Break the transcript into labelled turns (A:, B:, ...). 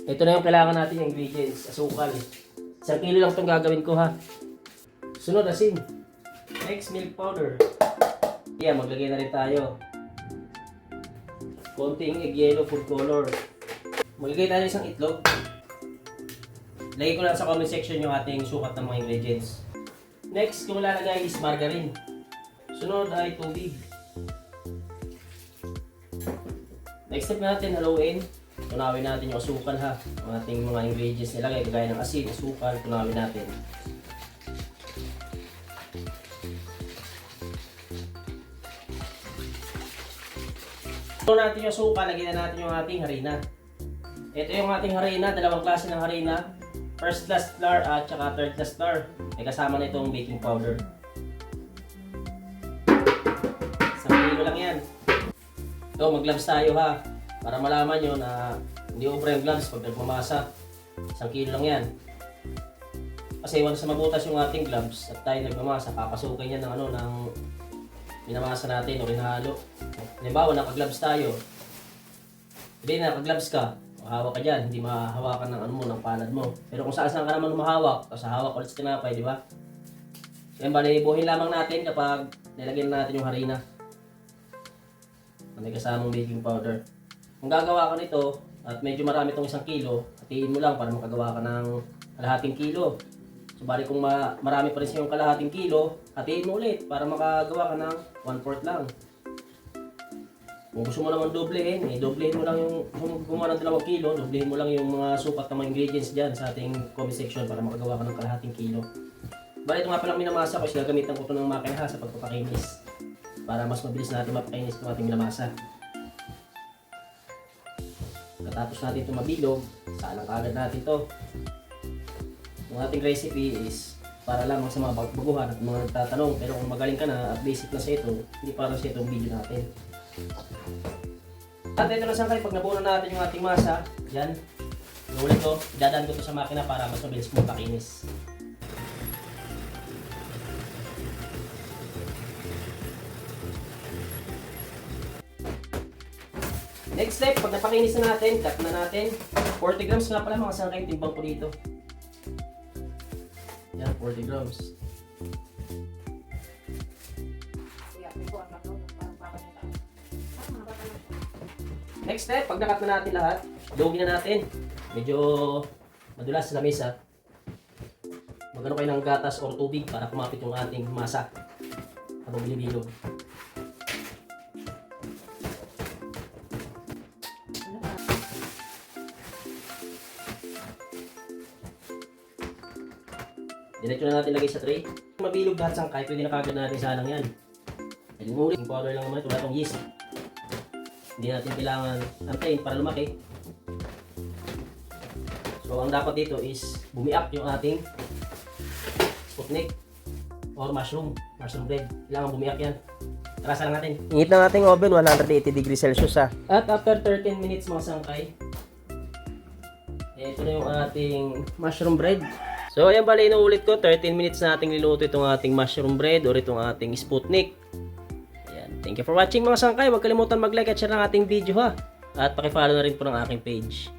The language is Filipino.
A: Ito na yung kailangan natin yung ingredients. Asukal. 1 kilo lang itong gagawin ko ha. Sunod, asin. Next, milk powder. Yan, maglagay na rin tayo. Konting egg yellow food color. Maglagay tayo isang itlog. Lagay ko lang sa comment section yung ating sukat ng mga ingredients. Next, kung lalagay is margarine. Sunod ay tubig. Next step natin, haluin. Tunawin natin yung asukal ha. Ang ating mga ingredients nilagay, kagaya ng asin, asukal, tunawin natin. Tunawin natin yung asukal, lagyan na natin yung ating harina. Ito yung ating harina, dalawang klase ng harina. First class flour at saka third class flour. May kasama na itong baking powder. 1 kilo lang yan. So, mag-gloves tayo ha. Para malaman nyo na hindi ubra yung gloves pag nagmamasa. 1 kilo lang yan. Kasi once na mabutas yung ating gloves at tayo nagmamasa, papasukin yan ng ng minamasa natin o rinahalo. Halimbawa, naka-gloves tayo. Hindi na, naka-gloves ka. Mahawak ka dyan, hindi mahawakan ng ng palad mo. Pero kung saan ka naman humahawak, tapos hawak ulit sa tinapay, di ba? Yan ba, buhin lamang natin kapag nilagyan natin yung harina. May kasamang baking powder. Kung gagawa ka nito at medyo marami itong 1 kilo, hatiin mo lang para makagawa ka ng kalahating kilo. So bali kung marami pa rin yung kalahating kilo, hatiin mo ulit para makagawa ka ng 1/4 lang. Kung gusto mo naman doblehin, doblehin mo lang yung, kung gumawa ng 2 kilo, doblehin mo lang yung mga sukat ng mga ingredients dyan sa ating comment section para makagawa ka ng kalahating kilo. Bali ito nga palang minamasa ko is gagamitan ko ito ng makina sa pagpapakinis para mas mabilis natin mapakinis itong ating minamasa. Katapos natin ito mabilog, salang agad natin ito. Yung ating recipe is para lamang sa mga baguhan at mga nagtatanong, pero kung magaling ka na at basic na sa ito, hindi para sa itong video natin. At ito na sangkay, pag napuno natin yung ating masa, yan, ulit ko, dadaan ko ito sa makina para mas mabilis mong pakinis. Next step, pag napakinis na natin, cut na natin. 40 grams nga pala mga sangkay, timbang ko dito. Yan, 40 grams. Next step, pag nakat na natin lahat, lugin na natin. Medyo madulas sa lamesa. Magano kayo ng gatas o tubig para kumapit yung ating masa habang bilibilog. Diretso na natin lagay sa tray. Mabilog lahat sangkay, pwede na kagad natin salang yan. Yung uling powder lang naman ito, wala itong yeast. Hindi natin kailangan antayin para lumaki. So ang dapat dito is bumiak yung ating sputnik or mushroom bread. Kailangan bumiak yan. Tara lang natin. Init na natin oven 180 degrees Celsius ha. At after 13 minutes mga sangkay, ito na yung ating mushroom bread. So ayan bali, inuulit ko, 13 minutes na ating niluto itong ating mushroom bread or itong ating sputnik. Thank you for watching mga sangkay. Huwag kalimutan mag-like at share ng ating video ha. At pakifollow na rin po ng aking page.